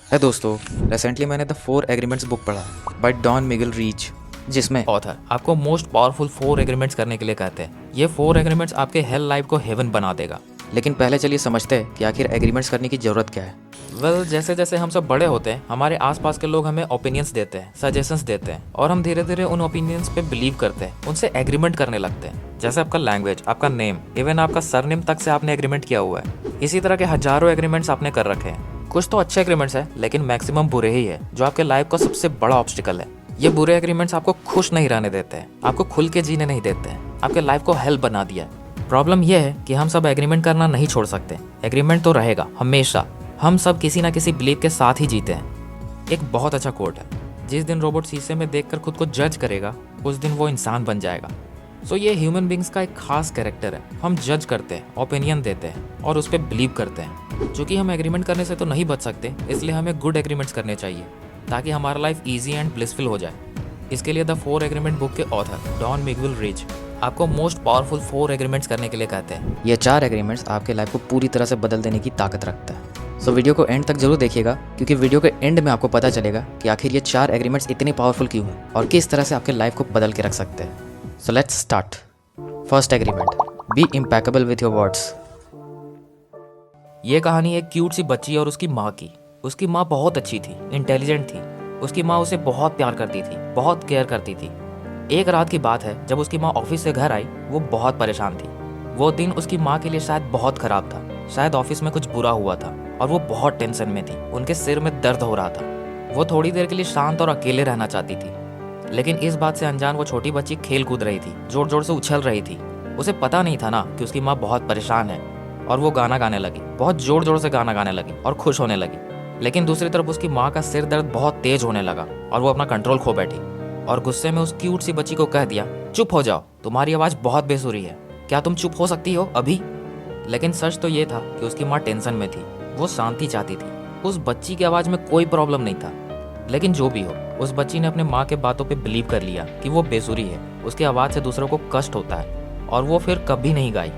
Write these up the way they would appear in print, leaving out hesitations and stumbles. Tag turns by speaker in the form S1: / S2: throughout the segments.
S1: है दोस्तों, रिसेंटली मैंने द 4 एग्रीमेंट्स बुक पढ़ा बाय डॉन मिगेल रीच, जिसमें
S2: ऑथर आपको मोस्ट पावरफुल 4 एग्रीमेंट्स करने के लिए कहते हैं। ये 4 एग्रीमेंट्स आपके हेल लाइफ को हेवन बना देगा।
S1: लेकिन पहले चलिए समझते हैं कि आखिर एग्रीमेंट्स करने की ज़रूरत क्या है।
S2: जैसे जैसे हम सब बड़े होते हैं, हमारे आसपास के लोग हमें ओपिनियंस देते हैं, सजेशंस देते हैं, और हम धीरे धीरे उन ओपिनियंस पे बिलीव करते हैं, उनसे एग्रीमेंट करने लगते हैं। जैसे आपका लैंग्वेज, आपका नेम, इवन आपका सरनेम तक से आपने एग्रीमेंट किया हुआ है। इसी तरह के हजारों एग्रीमेंट्स आपने कर रखे हैं। कुछ तो अच्छे एग्रीमेंट्स है, लेकिन मैक्सिमम बुरे ही है, जो आपके लाइफ का सबसे बड़ा ऑब्स्टिकल है। ये बुरे एग्रीमेंट्स आपको खुश नहीं रहने देते हैं, आपको खुल के जीने नहीं देते हैं, आपके लाइफ को हेल्प बना दिया है। प्रॉब्लम यह है कि हम सब एग्रीमेंट करना नहीं छोड़ सकते। एग्रीमेंट तो रहेगा हमेशा। हम सब किसी ना किसी बिलीव के साथ ही जीते हैं। एक बहुत अच्छा कोट है, जिस दिन रोबोट शीशे में देखकर खुद को जज करेगा, उस दिन वो इंसान बन जाएगा। सो ये ह्यूमन बींग्स का एक खास कैरेक्टर है। हम जज करते हैं, ओपिनियन देते हैं और उस पर बिलीव करते हैं। चूंकि हम एग्रीमेंट करने से तो नहीं बच सकते, इसलिए हमें गुड एग्रीमेंट्स करने चाहिए, ताकि हमारा लाइफ ईजी एंड ब्लिसफुल हो जाए। इसके लिए द 4 एग्रीमेंट बुक के ऑथर डॉन मिगेल रीच आपको मोस्ट पावरफुल 4 एग्रीमेंट्स करने के लिए कहते हैं।
S1: ये 4 एग्रीमेंट्स आपके लाइफ को पूरी तरह से बदल देने की ताकत रखता है। सो वीडियो को एंड तक जरूर देखिएगा, क्योंकि वीडियो के एंड में आपको पता चलेगा कि आखिर ये 4 एग्रीमेंट्स इतने पावरफुल क्यों हैं और किस तरह से आपके लाइफ को बदल के रख सकते हैं। So let's start. First agreement, be impeccable with your words.
S2: ये कहानी एक क्यूट सी बच्ची और उसकी माँ की। उसकी माँ बहुत अच्छी थी, इंटेलिजेंट थी। उसकी माँ उसे बहुत प्यार करती थी, बहुत केयर करती थी। एक रात की बात है, जब उसकी माँ ऑफिस से घर आई, वो बहुत परेशान थी। वो दिन उसकी माँ के लिए शायद बहुत खराब था। शायद ऑफिस में कुछ बुरा हुआ था और वो बहुत टेंशन में थी। उनके सिर में दर्द हो रहा था। वो थोड़ी देर के लिए शांत और अकेले रहना चाहती थी, लेकिन इस बात से अनजान वो छोटी बच्ची खेल कूद रही थी, जोर जोर से उछल रही थी। उसे पता नहीं था ना कि उसकी माँ बहुत परेशान है, और वो गाना गाने लगी, बहुत जोर जोर से गाना गाने लगी और खुश होने लगी। लेकिन दूसरी तरफ उसकी माँ का सिर दर्द बहुत तेज होने लगा और वो अपना कंट्रोल खो बैठी और गुस्से में उस क्यूट सी बच्ची को कह दिया, चुप हो जाओ, तुम्हारी आवाज़ बहुत बेसुरी है, क्या तुम चुप हो सकती हो अभी। लेकिन सच तो ये था कि उसकी माँ टेंशन में थी, वो शांति चाहती थी। उस बच्ची की आवाज़ में कोई प्रॉब्लम नहीं था। लेकिन जो भी हो, उस बच्ची ने अपने माँ के बातों पे बिलीव कर लिया कि वो बेसुरी है, उसकी आवाज़ से दूसरों को कष्ट होता है, और वो फिर कभी नहीं गाई,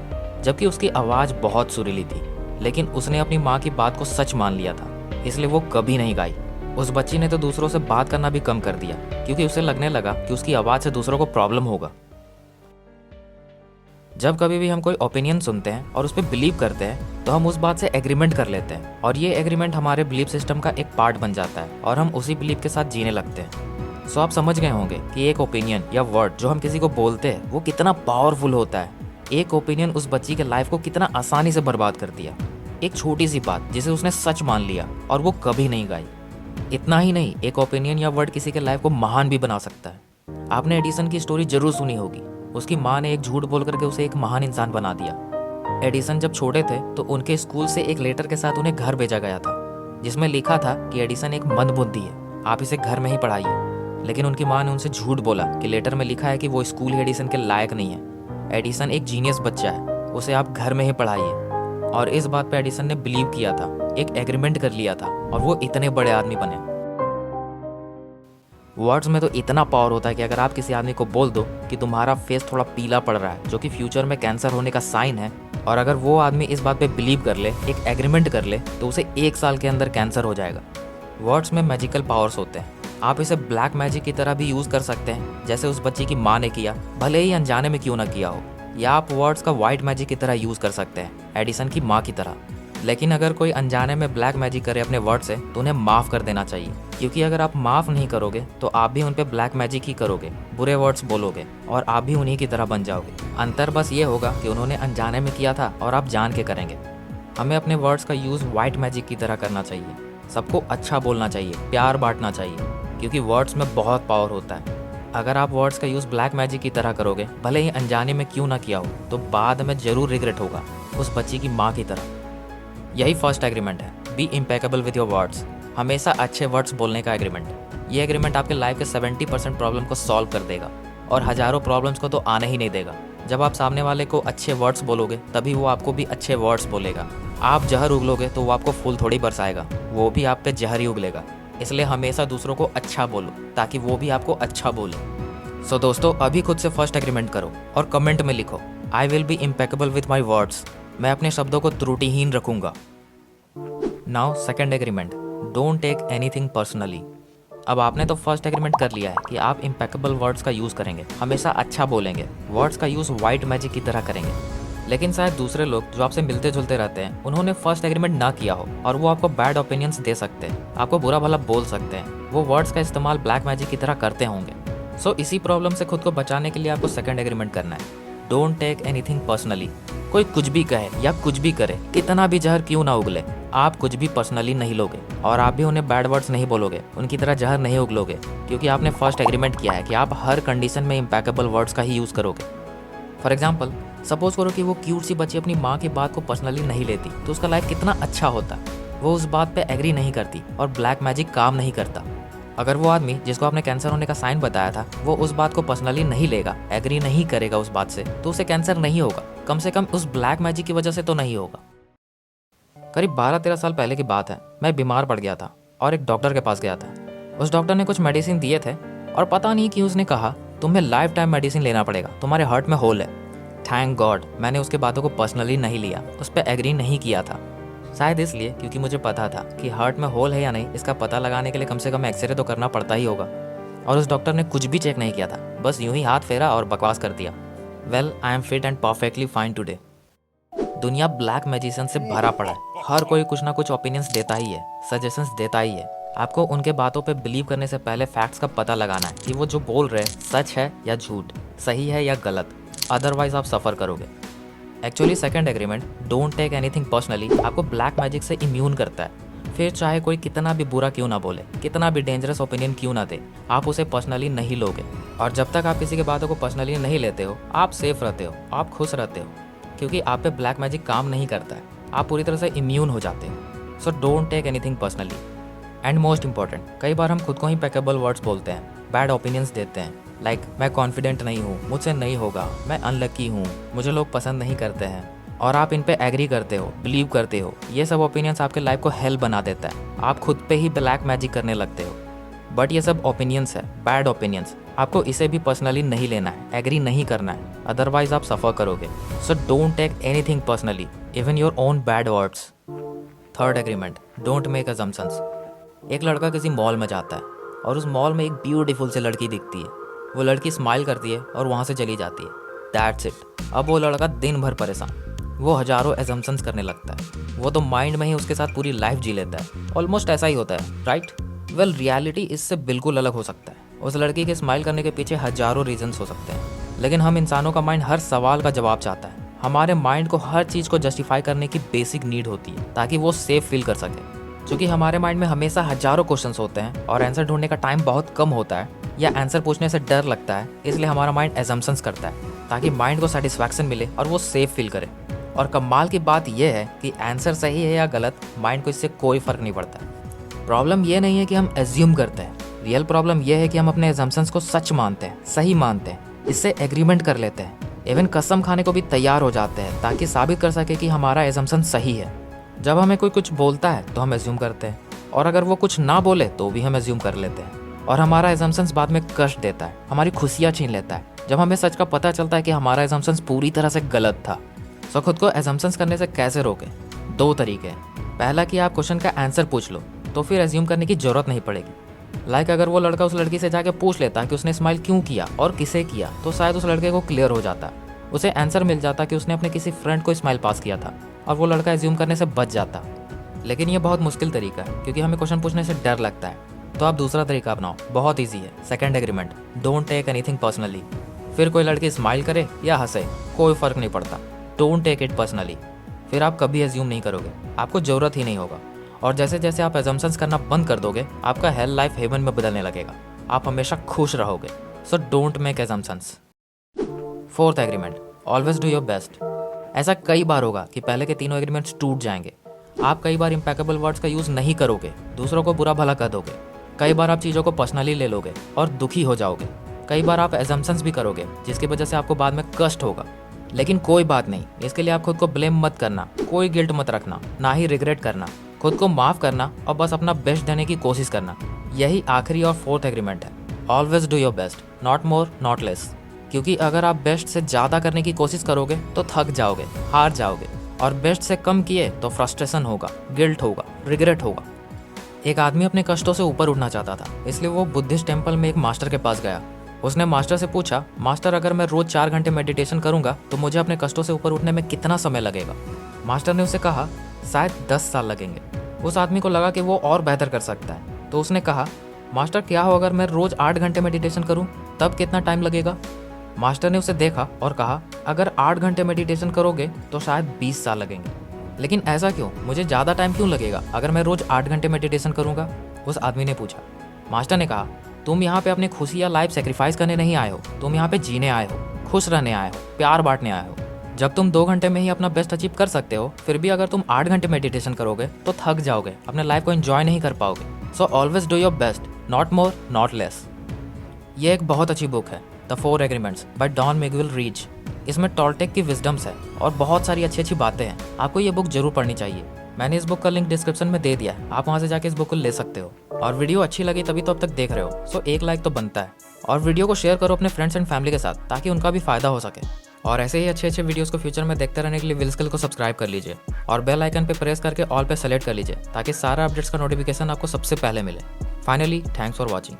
S2: जबकि उसकी आवाज़ बहुत सुरीली थी। लेकिन उसने अपनी माँ की बात को सच मान लिया था, इसलिए वो कभी नहीं गाई। उस बच्ची ने तो दूसरों से बात करना भी कम कर दिया, क्योंकि उसे लगने लगा कि उसकी आवाज़ से दूसरों को प्रॉब्लम होगा। जब कभी भी हम कोई ओपिनियन सुनते हैं और उस पर बिलीव करते हैं, तो हम उस बात से एग्रीमेंट कर लेते हैं, और ये एग्रीमेंट हमारे बिलीफ सिस्टम का एक पार्ट बन जाता है, और हम उसी बिलीफ के साथ जीने लगते हैं। सो आप समझ गए होंगे कि एक ओपिनियन या वर्ड जो हम किसी को बोलते हैं, वो कितना पावरफुल होता है। एक ओपिनियन उस बच्ची के लाइफ को कितना आसानी से बर्बाद कर दिया। एक छोटी सी बात जिसे उसने सच मान लिया और वो कभी नहीं गाई। इतना ही नहीं, एक ओपिनियन या वर्ड किसी के लाइफ को महान भी बना सकता है। आपने एडिसन की स्टोरी जरूर सुनी होगी। उसकी माँ ने एक झूठ बोल करके उसे एक महान इंसान बना दिया। एडिसन जब छोटे थे तो उनके स्कूल से एक लेटर के साथ उन्हें घर भेजा गया था, जिसमें लिखा था कि एडिसन एक मंदबुद्धि है, आप इसे घर में ही पढ़ाइए। लेकिन उनकी माँ ने उनसे झूठ बोला कि लेटर में लिखा है कि वो स्कूल ही एडिसन के लायक नहीं है। एडिसन एक जीनियस बच्चा है, उसे आप घर में ही पढ़ाइए। और इस बात पे एडिसन ने बिलीव किया था, एक एग्रीमेंट कर लिया था, और वो इतने बड़े आदमी बने। वर्ड्स में तो इतना पावर होता है कि अगर आप किसी आदमी को बोल दो कि तुम्हारा फेस थोड़ा पीला पड़ रहा है, जो कि फ्यूचर में कैंसर होने का साइन है, और अगर वो आदमी इस बात पे बिलीव कर ले, एक एग्रीमेंट कर ले, तो उसे 1 साल के अंदर कैंसर हो जाएगा। वर्ड्स में मैजिकल पावर्स होते हैं। आप इसे ब्लैक मैजिक की तरह भी यूज़ कर सकते हैं, जैसे उस बच्ची की माँ ने किया, भले ही अनजाने में क्यों ना किया हो। या आप वर्ड्स का वाइट मैजिक की तरह यूज़ कर सकते हैं, एडिसन की माँ की तरह। लेकिन अगर कोई अनजाने में ब्लैक मैजिक करे अपने वर्ड से, तो उन्हें माफ़ कर देना चाहिए, क्योंकि अगर आप माफ़ नहीं करोगे तो आप भी उन पे ब्लैक मैजिक ही करोगे, बुरे वर्ड्स बोलोगे, और आप भी उन्हीं की तरह बन जाओगे। अंतर बस ये होगा कि उन्होंने अनजाने में किया था और आप जान के करेंगे। हमें अपने वर्ड्स का यूज़ वाइट मैजिक की तरह करना चाहिए। सबको अच्छा बोलना चाहिए, प्यार बांटना चाहिए, क्योंकि वर्ड्स में बहुत पावर होता है। अगर आप वर्ड्स का यूज़ ब्लैक मैजिक की तरह करोगे, भले ही अनजाने में क्यों ना किया हो, तो बाद में ज़रूर रिग्रेट होगा, उस बच्ची की माँ की तरह। यही फर्स्ट एग्रीमेंट है, be impeccable with your words. हमेशा अच्छे वर्ड्स बोलने का एग्रीमेंट। ये एग्रीमेंट आपके लाइफ के 70% प्रॉब्लम को सॉल्व कर देगा, और हज़ारों प्रॉब्लम्स को तो आने ही नहीं देगा। जब आप सामने वाले को अच्छे वर्ड्स बोलोगे, तभी वो आपको भी अच्छे वर्ड्स बोलेगा। आप जहर उगलोगे तो वो आपको फूल थोड़ी बरसाएगा, वो भी आप पे जहर ही उगलेगा। इसलिए हमेशा दूसरों को अच्छा बोलो, ताकि वो भी आपको अच्छा बोले। सो दोस्तों, अभी खुद से फर्स्ट एग्रीमेंट करो और कमेंट में लिखो, I will be impeccable with my words. मैं अपने शब्दों को त्रुटिहीन रखूंगा। Now second agreement, don't take anything personally. अब आपने तो फर्स्ट एग्रीमेंट कर लिया है कि आप इम्पेकेबल वर्ड्स का यूज़ करेंगे, हमेशा अच्छा बोलेंगे, वर्ड्स का यूज़ वाइट मैजिक की तरह करेंगे। लेकिन शायद दूसरे लोग जो आपसे मिलते जुलते रहते हैं उन्होंने फर्स्ट एग्रीमेंट ना किया हो और वो आपको बैड ओपिनियंस दे सकते हैं, आपको बुरा भला बोल सकते हैं, वो वर्ड्स का इस्तेमाल ब्लैक मैजिक की तरह करते होंगे। सो इसी प्रॉब्लम से खुद को बचाने के लिए आपको सेकंड एग्रीमेंट करना है। Don't take anything personally. कोई कुछ भी कहे या कुछ भी करे, कितना भी जहर क्यों ना उगले, आप कुछ भी पर्सनली नहीं लोगे और आप भी उन्हें बैड वर्ड्स नहीं बोलोगे, उनकी तरह जहर नहीं उगलोगे, क्योंकि आपने फर्स्ट एग्रीमेंट किया है कि आप हर कंडीशन में इम्पैकेबल वर्ड्स का ही यूज़ करोगे। फॉर एग्जाम्पल, सपोज करो कि वो क्यूट सी बच्ची अपनी माँ की बात को पर्सनली नहीं लेती, तो उसका लाइफ कितना अच्छा होता। वो उस बात पे एग्री नहीं करती और ब्लैक मैजिक काम नहीं करता। अगर वो आदमी जिसको आपने कैंसर होने का साइन बताया था वो उस बात को पर्सनली नहीं लेगा, एग्री नहीं करेगा उस बात से, तो उसे कैंसर नहीं होगा, कम से कम उस ब्लैक मैजिक की वजह से तो नहीं होगा। करीब 12-13 साल पहले की बात है, मैं बीमार पड़ गया था और एक डॉक्टर के पास गया था। उस डॉक्टर ने कुछ मेडिसिन दिए थे और पता नहीं क्यों उसने कहा तुम्हें लाइफ टाइम मेडिसिन लेना पड़ेगा, तुम्हारे हार्ट में होल है। थैंक गॉड मैंने उसके बातों को पर्सनली नहीं लिया, उस पर एग्री नहीं किया था। शायद इसलिए क्योंकि मुझे पता था कि हार्ट में होल है या नहीं इसका पता लगाने के लिए कम से कम एक्सरे तो करना पड़ता ही होगा। और उस डॉक्टर ने कुछ भी चेक नहीं किया था, बस यूं ही हाथ फेरा और बकवास कर दिया। Well, I am fit and perfectly fine today. दुनिया ब्लैक मैजिशियन से भरा पड़ा है, हर कोई कुछ ना कुछ ओपिनियंस देता ही है, सजेशंस देता ही है। आपको उनके बातों पे बिलीव करने से पहले फैक्ट्स का पता लगाना है कि वो जो बोल रहे हैं सच है या झूठ, सही है या गलत, अदरवाइज आप सफ़र करोगे। Actually second agreement don't take anything personally आपको ब्लैक मैजिक से इम्यून करता है। फिर चाहे कोई कितना भी बुरा क्यों ना बोले, कितना भी डेंजरस ओपिनियन क्यों ना दे, आप उसे पर्सनली नहीं लोगे। और जब तक आप किसी के बातों को पर्सनली नहीं लेते हो, आप सेफ रहते हो, आप खुश रहते हो, क्योंकि आप पे ब्लैक मैजिक काम नहीं करता है, आप पूरी तरह से इम्यून हो जाते हो। So don't take anything personally. And most important, कई बार हम खुद को ही इम्पेकेबल वर्ड्स बोलते हैं, बैड ओपिनियंस देते हैं, लाइक मैं कॉन्फिडेंट नहीं हूँ, मुझसे नहीं होगा, मैं अनलकी हूँ, मुझे लोग पसंद नहीं करते हैं, और आप इन पे एग्री करते हो, बिलीव करते हो। ये सब ओपिनियंस आपके लाइफ को हेल बना देता है, आप खुद पे ही ब्लैक मैजिक करने लगते हो। बट ये सब ओपिनियंस है, बैड ओपिनियंस, आपको इसे भी पर्सनली नहीं लेना है, एग्री नहीं करना है, अदरवाइज आप सफ़र करोगे। So don't take anything personally, even your own bad words. Third agreement, don't make assumptions. एक लड़का किसी मॉल में जाता है और उस मॉल में एक ब्यूटीफुल सी लड़की दिखती है। वो लड़की स्माइल करती है और वहाँ से चली जाती है, दैट्स इट। अब वो लड़का दिन भर परेशान, वो हजारों एजम्पशंस करने लगता है, वो तो माइंड में ही उसके साथ पूरी लाइफ जी लेता है। ऑलमोस्ट ऐसा ही होता है, राइट? वेल, रियलिटी इससे बिल्कुल अलग हो सकता है। उस लड़की के स्माइल करने के पीछे हजारों रीजंस हो सकते हैं, लेकिन हम इंसानों का माइंड हर सवाल का जवाब चाहता है। हमारे माइंड को हर चीज़ को जस्टिफाई करने की बेसिक नीड होती है ताकि वो सेफ फील कर सके। क्योंकि हमारे माइंड में हमेशा हजारों क्वेश्चंस होते हैं और आंसर ढूंढने का टाइम बहुत कम होता है, या आंसर पूछने से डर लगता है, इसलिए हमारा माइंड एजम्पशंस करता है ताकि माइंड को सेटिस्फैक्शन मिले और वो सेफ फील करे। और कमाल की बात यह है कि आंसर सही है या गलत, माइंड को इससे कोई फर्क नहीं पड़ता। प्रॉब्लम यह नहीं है कि हम एज्यूम करते हैं, रियल प्रॉब्लम यह है कि हम अपने एजम्पशंस को सच मानते हैं, सही मानते हैं, इससे एग्रीमेंट कर लेते हैं, इवन कसम खाने को भी तैयार हो जाते हैं ताकि साबित कर सके कि हमारा एजम्पशन सही है। जब हमें कोई कुछ बोलता है तो हम एज्यूम करते हैं, और अगर वो कुछ ना बोले तो भी हम एज्यूम कर लेते हैं, और हमारा एजम्पशंस बाद में कष्ट देता है, हमारी खुशियाँ छीन लेता है जब हमें सच का पता चलता है कि हमारा एजम्पशंस पूरी तरह से गलत था। सो खुद को एजम्पशंस करने से कैसे रोकें? 2 तरीके हैं। पहला कि आप क्वेश्चन का आंसर पूछ लो, तो फिर एज्यूम करने की जरूरत नहीं पड़ेगी। लाइक अगर वो लड़का उस लड़की से जाके पूछ लेता कि उसने स्माइल क्यों किया और किसे किया, तो शायद उस लड़के को क्लियर हो जाता, उसे आंसर मिल जाता कि उसने अपने किसी फ्रेंड को स्माइल पास किया था, और वो लड़का एज्यूम करने से बच जाता। लेकिन ये बहुत मुश्किल तरीका है क्योंकि हमें क्वेश्चन पूछने से डर लगता है, तो आप दूसरा तरीका अपनाओ, बहुत ईजी है। Second agreement, don't take anything personally. फिर कोई लड़की स्माइल करे या हंसे, कोई फर्क नहीं पड़ता, डोंट टेक इट पर्सनली। फिर आप कभी एज्यूम नहीं करोगे, आपको ज़रूरत ही नहीं होगा। और जैसे जैसे आप एजम्पशंस करना बंद कर दोगे, आपका हेल लाइफ हेवन में बदलने लगेगा, आप हमेशा खुश रहोगे। So don't make assumptions. Fourth agreement, always do your best. ऐसा कई बार होगा कि पहले के तीनों एग्रीमेंट्स टूट जाएंगे। आप कई बार इम्पेकेबल वर्ड्स का यूज़ नहीं करोगे, दूसरों को बुरा भला कर दोगे, कई बार आप चीज़ों को पर्सनली ले लोगे और दुखी हो जाओगे, कई बार आप एजम्पशंस भी करोगे जिसकी वजह से आपको बाद में कष्ट होगा। लेकिन कोई बात नहीं, इसके लिए आप खुद को ब्लेम मत करना, कोई गिल्ट मत रखना, ना ही रिग्रेट करना, खुद को माफ़ करना और बस अपना बेस्ट देने की कोशिश करना। यही आखिरी और फोर्थ एग्रीमेंट है। Always do your best, not more not less. क्योंकि अगर आप बेस्ट से ज़्यादा करने की कोशिश करोगे तो थक जाओगे, हार जाओगे, और बेस्ट से कम किए तो फ्रस्ट्रेशन होगा, गिल्ट होगा, रिग्रेट होगा। एक आदमी अपने कष्टों से ऊपर उठना चाहता था, इसलिए वो बुद्धिस्ट टेम्पल में एक मास्टर के पास गया। उसने मास्टर से पूछा, मास्टर अगर मैं रोज 4 घंटे मेडिटेशन करूंगा तो मुझे अपने कष्टों से ऊपर उठने में कितना समय लगेगा। मास्टर ने उसे कहा, शायद 10 साल लगेंगे। उस आदमी को लगा कि वो और बेहतर कर सकता है, तो उसने कहा, मास्टर क्या हो अगर मैं रोज 8 घंटे मेडिटेशन करूं, तब कितना टाइम लगेगा। मास्टर ने उसे देखा और कहा, अगर 8 घंटे मेडिटेशन करोगे तो शायद 20 साल लगेंगे। लेकिन ऐसा क्यों, मुझे ज़्यादा टाइम क्यों लगेगा अगर मैं रोज 8 घंटे मेडिटेशन करूंगा? उस आदमी ने पूछा। मास्टर ने कहा, तुम यहाँ पे अपनी खुशी या लाइफ सेक्रीफाइस करने नहीं आए हो, तुम यहाँ पे जीने आए हो, खुश रहने आए हो, प्यार बांटने आए हो। जब तुम 2 घंटे में ही अपना बेस्ट अचीव कर सकते हो, फिर भी अगर तुम 8 घंटे मेडिटेशन करोगे तो थक जाओगे, अपने लाइफ को एंजॉय नहीं कर पाओगे। So always do your best, not more not less. ये एक बहुत अच्छी बुक है, the 4 agreements by Don Miguel Ruiz. इसमें टॉलटेक की विजडम्स है और बहुत सारी अच्छी अच्छी बातें हैं। आपको ये बुक जरूर पढ़नी चाहिए। मैंने इस बुक का लिंक डिस्क्रिप्शन में दे दिया है, आप वहाँ से जाके इस बुक को ले सकते हो। और वीडियो अच्छी लगी तभी तो अब तक देख रहे हो, सो एक लाइक तो बनता है। और वीडियो को शेयर करो अपने फ्रेंड्स एंड फैमिली के साथ, ताकि उनका भी फायदा हो सके। और ऐसे ही अच्छे अच्छे वीडियोस को फ्यूचर में देखते रहने के लिए विल स्किल को सब्सक्राइब कर लीजिए और बेल आइकन पे प्रेस करके ऑल पे सेलेक्ट कर लीजिए, ताकि सारा अपडेट्स का नोटिफिकेशन आपको सबसे पहले मिले। Finally, thanks for watching.